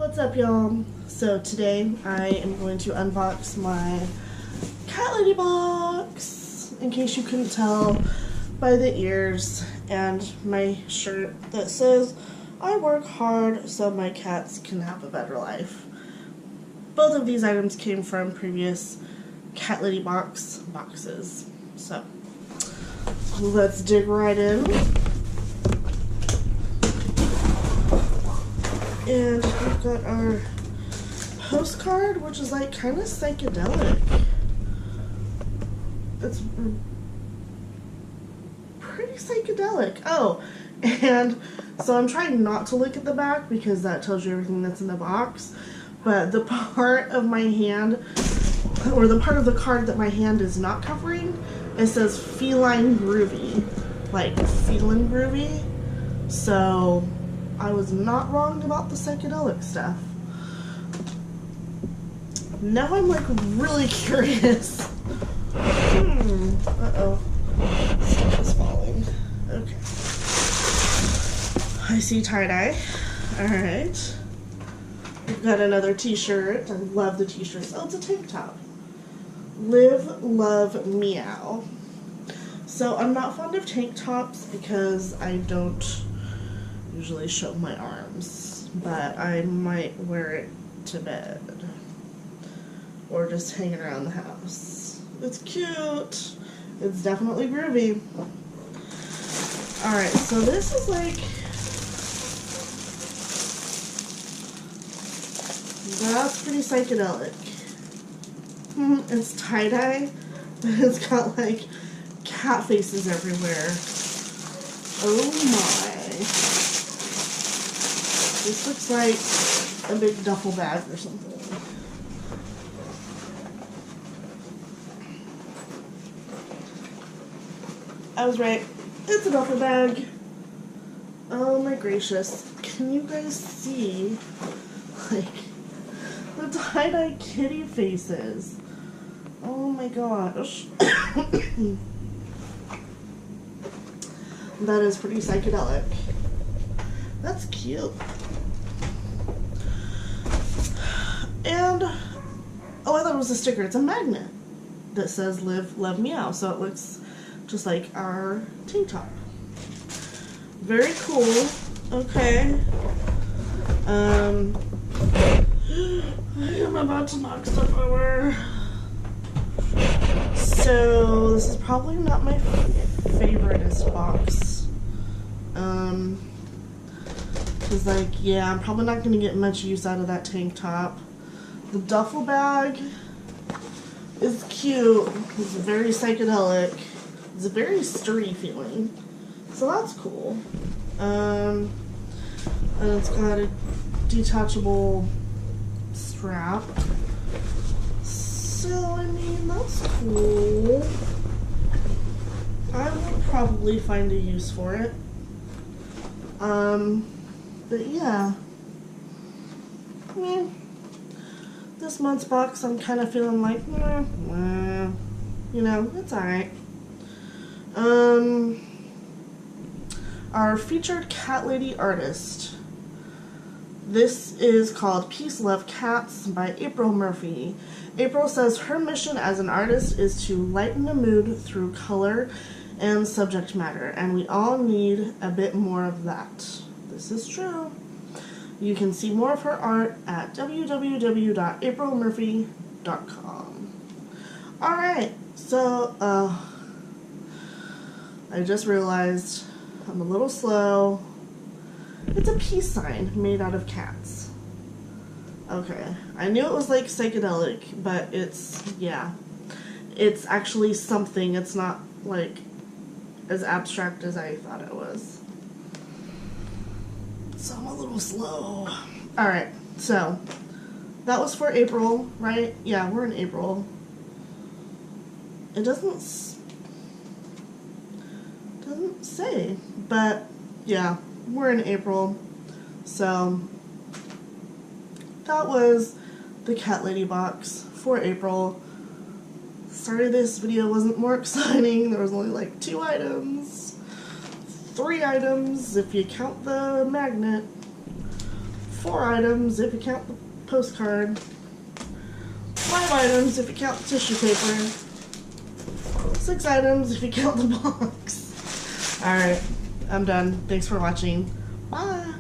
What's up, y'all? So today I am going to unbox my CatLadyBox, in case you couldn't tell by the ears, and my shirt that says I work hard so my cats can have a better life. Both of these items came from previous CatLadyBox boxes. So let's dig right in. And we've got our postcard, which is like kind of psychedelic. It's pretty psychedelic. Oh, and so I'm trying not to look at the back because that tells you everything that's in the box. But the part of my hand, or the part of the card that my hand is not covering, it says feline groovy. Like feline groovy. So I was not wrong about the psychedelic stuff. Now I'm like really curious. Uh-oh. Stuff is falling. Okay. I see tie-dye. Alright. We've got another t-shirt. I love the t-shirts. Oh, it's a tank top. Live, love, meow. So I'm not fond of tank tops because I don't usually show my arms, but I might wear it to bed or just hanging around the house. It's cute. It's definitely groovy. Alright, so this is like, that's pretty psychedelic. It's tie-dye, but it's got like cat faces everywhere. Oh my. This looks like a big duffel bag or something. I was right. It's a duffel bag. Oh my gracious. Can you guys see, like, the tie-dye kitty faces? Oh my gosh. That is pretty psychedelic. That's cute. And, oh, I thought it was a sticker. It's a magnet that says live, love, meow. So it looks just like our tank top. Very cool. Okay. I am about to knock stuff over. So this is probably not my favoriteest box. Cause like, yeah, I'm probably not gonna get much use out of that tank top. The duffel bag is cute. It's very psychedelic. It's a very sturdy feeling. So that's cool. And it's got a detachable strap. So, I mean, that's cool. I will probably find a use for it. But yeah. I mean, this month's box, I'm kind of feeling like, you know, it's alright. Our featured cat lady artist. This is called Peace Love Cats by April Murphy. April says her mission as an artist is to lighten the mood through color and subject matter, and we all need a bit more of that. This is true. You can see more of her art at www.aprilmurphy.com. Alright, so, I just realized I'm a little slow. It's a peace sign made out of cats. Okay, I knew it was like psychedelic, but it's, yeah. It's actually something. It's not like as abstract as I thought it was. So I'm a little slow. Alright, so that was for April, right? Yeah, we're in April. It doesn't say, but yeah, we're in April. So that was the CatLadyBox for April. Sorry this video wasn't more exciting. There was only like 2 items. 3 items if you count the magnet. 4 items if you count the postcard. 5 items if you count the tissue paper. 6 items if you count the box. Alright, I'm done. Thanks for watching. Bye!